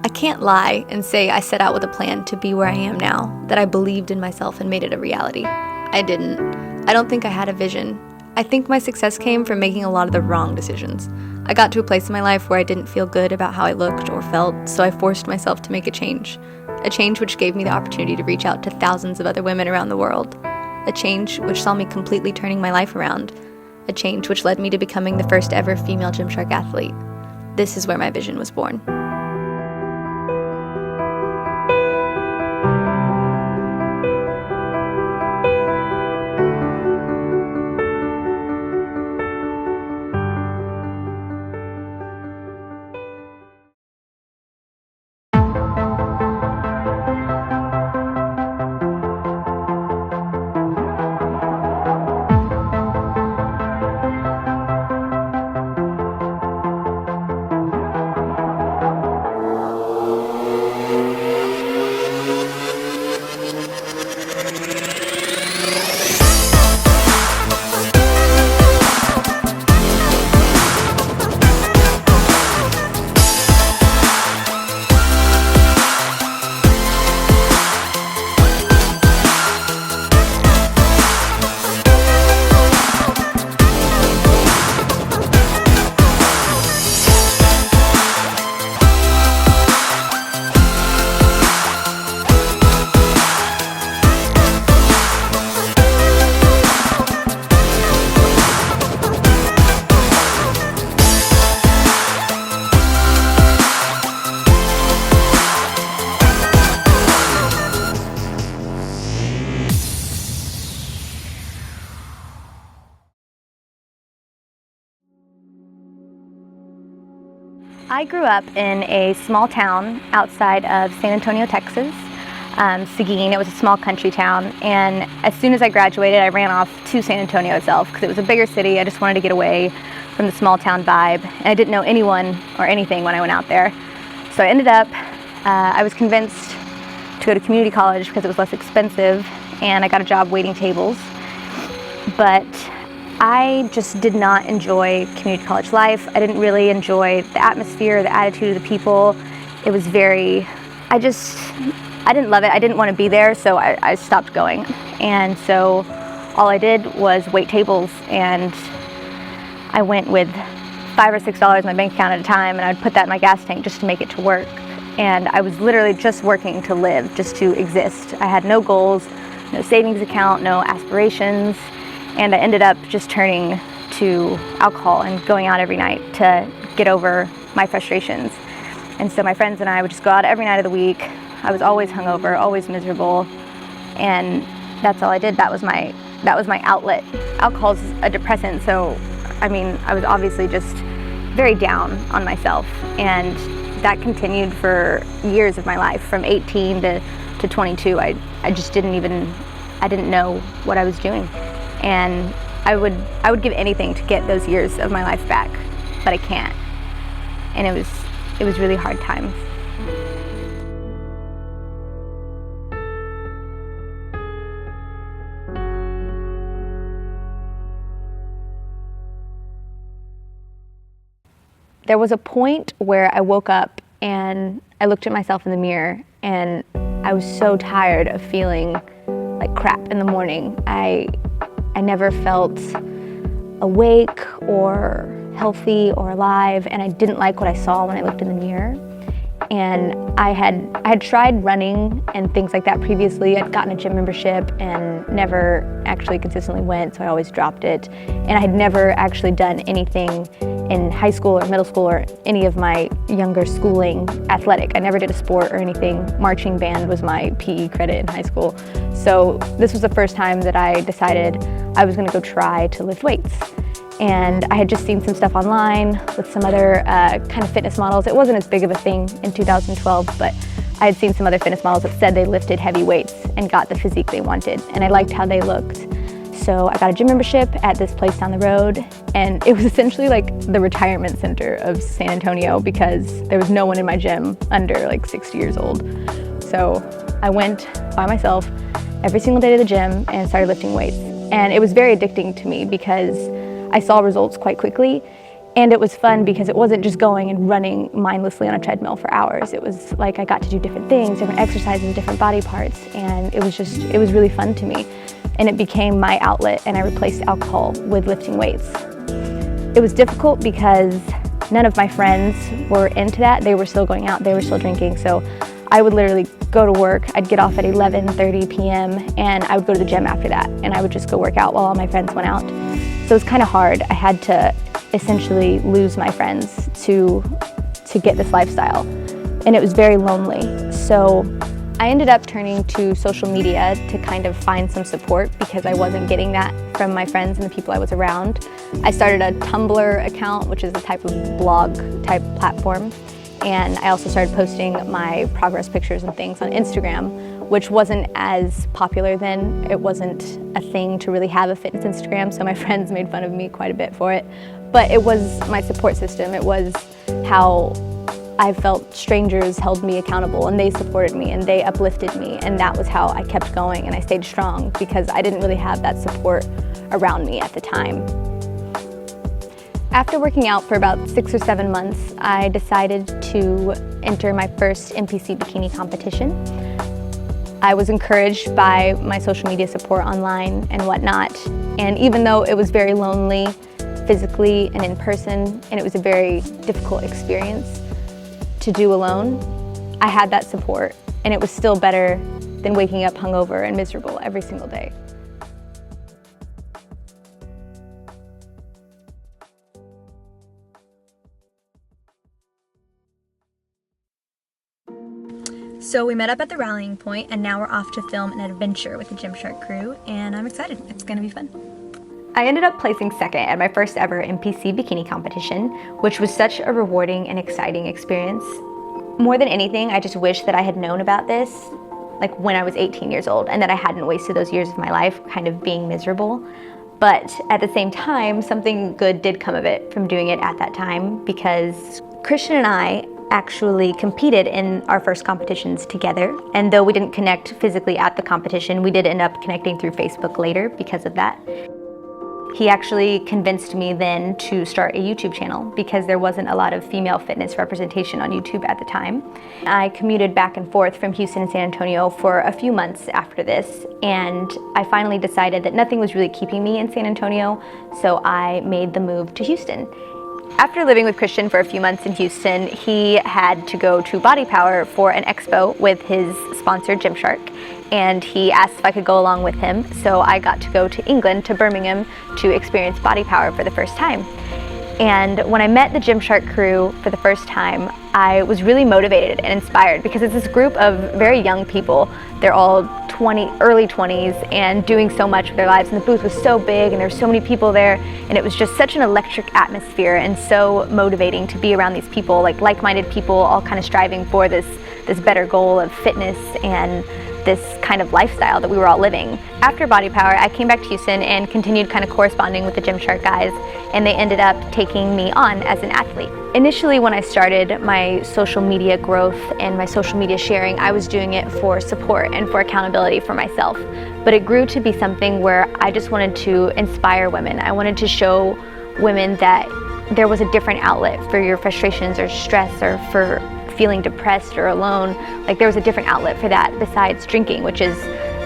I can't lie and say I set out with a plan to be where I am now, that I believed in myself and made it a reality. I didn't. I don't think I had a vision. I think my success came from making a lot of the wrong decisions. I got to a place in my life where I didn't feel good about how I looked or felt, so I forced myself to make a change which gave me the opportunity to reach out to thousands of other women around the world, a change which saw me completely turning my life around, a change which led me to becoming the first ever female Gymshark athlete. This is where my vision was born. I grew up in a small town outside of San Antonio, Texas, Seguin. It was a small country town, and as soon as I graduated, I ran off to San Antonio itself because it was a bigger city. I just wanted to get away from the small town vibe, and I didn't know anyone or anything when I went out there. So I ended up, I was convinced to go to community college because it was less expensive, and I got a job waiting tables. But I just did not enjoy community college life. I didn't really enjoy the atmosphere, the attitude of the people. It was very, I didn't love it. I didn't want to be there, so I stopped going. And so all I did was wait tables, and I went with $5 or $6 in my bank account at a time, and I'd put that in my gas tank just to make it to work. And I was literally just working to live, just to exist. I had no goals, no savings account, no aspirations. And I ended up just turning to alcohol and going out every night to get over my frustrations. And so my friends and I would just go out every night of the week. I was always hungover, always miserable, and that's all I did. That was my outlet. Alcohol's a depressant, so I mean, I was obviously just very down on myself, and that continued for years of my life, from 18 to 22. I just I didn't know what I was doing. And I would give anything to get those years of my life back, but I can't. And it was really hard times. There was a point where I woke up and I looked at myself in the mirror, and I was so tired of feeling like crap in the morning. I never felt awake or healthy or alive, and I didn't like what I saw when I looked in the mirror. And I had tried running and things like that previously. I'd gotten a gym membership and never actually consistently went, so I always dropped it. And I had never actually done anything in high school or middle school or any of my younger schooling athletic. I never did a sport or anything. Marching band was my PE credit in high school. So this was the first time that I decided I was gonna go try to lift weights. And I had just seen some stuff online with some other kind of fitness models. It wasn't as big of a thing in 2012, but I had seen some other fitness models that said they lifted heavy weights and got the physique they wanted, and I liked how they looked. So I got a gym membership at this place down the road, and it was essentially like the retirement center of San Antonio because there was no one in my gym under like 60 years old. So I went by myself every single day to the gym and started lifting weights. And it was very addicting to me because I saw results quite quickly, And it was fun because it wasn't just going and running mindlessly on a treadmill for hours. It was like I got to do different things, different exercises, different body parts, and it was really fun to me. And it became my outlet, and I replaced alcohol with lifting weights. It was difficult because none of my friends were into that. They were still going out, they were still drinking, so I would literally go to work, I'd get off at 11:30 p.m. and I would go to the gym after that, and I would just go work out while all my friends went out. So it was kind of hard. I had to essentially lose my friends to get this lifestyle, and it was very lonely. So I ended up turning to social media to kind of find some support because I wasn't getting that from my friends and the people I was around. I started a Tumblr account, which is a type of blog type platform, and I also started posting my progress pictures and things on Instagram, which wasn't as popular then. It wasn't a thing to really have a fitness Instagram, so my friends made fun of me quite a bit for it. But it was my support system. It was how I felt strangers held me accountable, and they supported me and they uplifted me, and that was how I kept going and I stayed strong because I didn't really have that support around me at the time. After working out for about 6 or 7 months, I decided to enter my first NPC bikini competition. I was encouraged by my social media support online and whatnot, and even though it was very lonely physically and in person, and it was a very difficult experience to do alone, I had that support, and it was still better than waking up hungover and miserable every single day. So we met up at the rallying point, and now we're off to film an adventure with the Gymshark crew, and I'm excited. It's gonna be fun. I ended up placing second at my first ever NPC bikini competition, which was such a rewarding and exciting experience. More than anything, I just wish that I had known about this like when I was 18 years old, and that I hadn't wasted those years of my life kind of being miserable. But at the same time, something good did come of it from doing it at that time, because Christian and I actually competed in our first competitions together, and though we didn't connect physically at the competition, we did end up connecting through Facebook later because of that. He actually convinced me then to start a YouTube channel because there wasn't a lot of female fitness representation on YouTube at the time. I commuted back and forth from Houston and San Antonio for a few months after this, and I finally decided that nothing was really keeping me in San Antonio, so I made the move to Houston. After living with Christian for a few months in Houston, he had to go to Body Power for an expo with his sponsor Gymshark, and he asked if I could go along with him, so I got to go to England, to Birmingham, to experience Body Power for the first time. And when I met the Gymshark crew for the first time, I was really motivated and inspired because it's this group of very young people. They're all early 20s and doing so much with their lives, and the booth was so big and there were so many people there, and it was just such an electric atmosphere and so motivating to be around these people, like-minded people, all kind of striving for this better goal of fitness and this kind of lifestyle that we were all living. After Body Power, I came back to Houston and continued kind of corresponding with the Gymshark guys, and they ended up taking me on as an athlete. Initially, when I started my social media growth and my social media sharing, I was doing it for support and for accountability for myself. But it grew to be something where I just wanted to inspire women. I wanted to show women that there was a different outlet for your frustrations or stress or for feeling depressed or alone. Like, there was a different outlet for that besides drinking, which is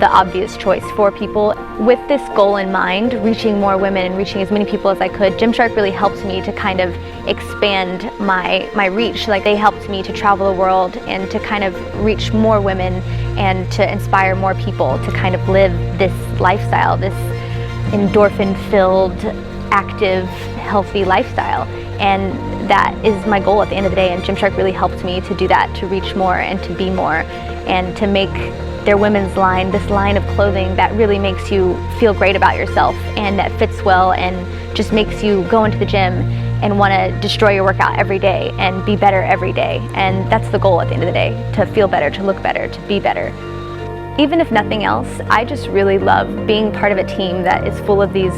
the obvious choice for people. With this goal in mind, reaching more women and reaching as many people as I could, Gymshark really helped me to kind of expand my reach. Like, they helped me to travel the world and to kind of reach more women and to inspire more people to kind of live this lifestyle, this endorphin-filled, active, healthy lifestyle. And that is my goal at the end of the day, and Gymshark really helped me to do that, to reach more and to be more, and to make their women's line, this line of clothing that really makes you feel great about yourself and that fits well and just makes you go into the gym and want to destroy your workout every day and be better every day. And that's the goal at the end of the day, to feel better, to look better, to be better. Even if nothing else, I just really love being part of a team that is full of these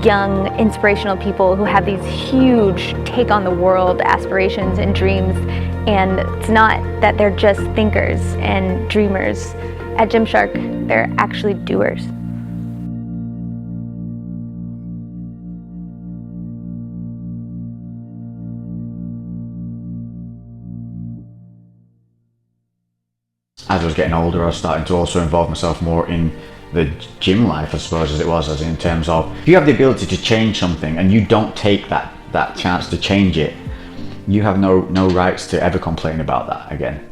young, inspirational people who have these huge take on the world aspirations and dreams. And it's not that they're just thinkers and dreamers. At Gymshark, they're actually doers. as I was getting older, I was starting to also involve myself more in the gym life, I suppose, as it was, as in terms of, if you have the ability to change something and you don't take that chance to change it, you have no rights to ever complain about that again.